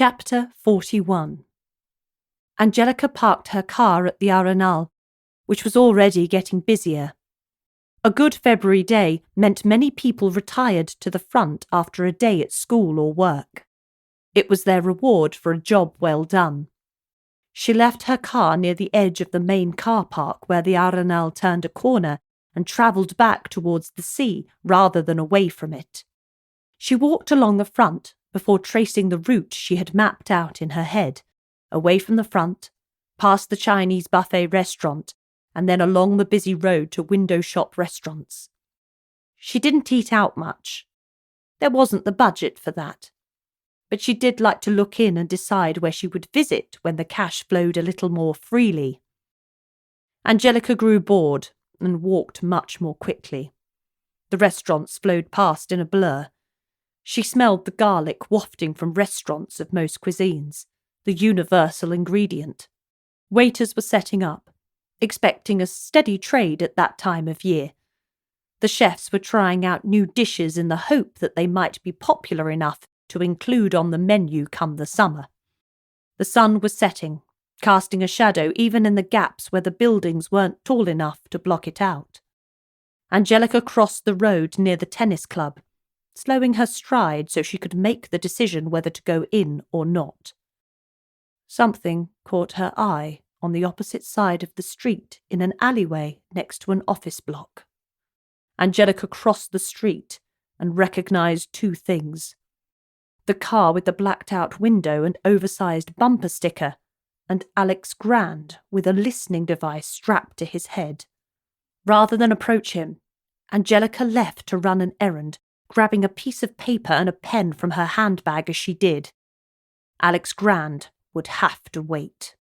Chapter 41. Angelica parked her car at the Arenal, which was already getting busier. A good February day meant many people retired to the front after a day at school or work. It was their reward for a job well done. She left her car near the edge of the main car park where the Arenal turned a corner and travelled back towards the sea rather than away from it. She walked along the front before tracing the route she had mapped out in her head, away from the front, past the Chinese buffet restaurant, and then along the busy road to window shop restaurants. She didn't eat out much. There wasn't the budget for that. But she did like to look in and decide where she would visit when the cash flowed a little more freely. Angelica grew bored and walked much more quickly. The restaurants flowed past in a blur. She smelled the garlic wafting from restaurants of most cuisines, the universal ingredient. Waiters were setting up, expecting a steady trade at that time of year. The chefs were trying out new dishes in the hope that they might be popular enough to include on the menu come the summer. The sun was setting, casting a shadow even in the gaps where the buildings weren't tall enough to block it out. Angelica crossed the road near the tennis club, slowing her stride so she could make the decision whether to go in or not. Something caught her eye on the opposite side of the street in an alleyway next to an office block. Angelica crossed the street and recognised two things: the car with the blacked-out window and oversized bumper sticker, and Alex Grand with a listening device strapped to his head. Rather than approach him, Angelica left to run an errand, grabbing a piece of paper and a pen from her handbag as she did. Alex Grand would have to wait.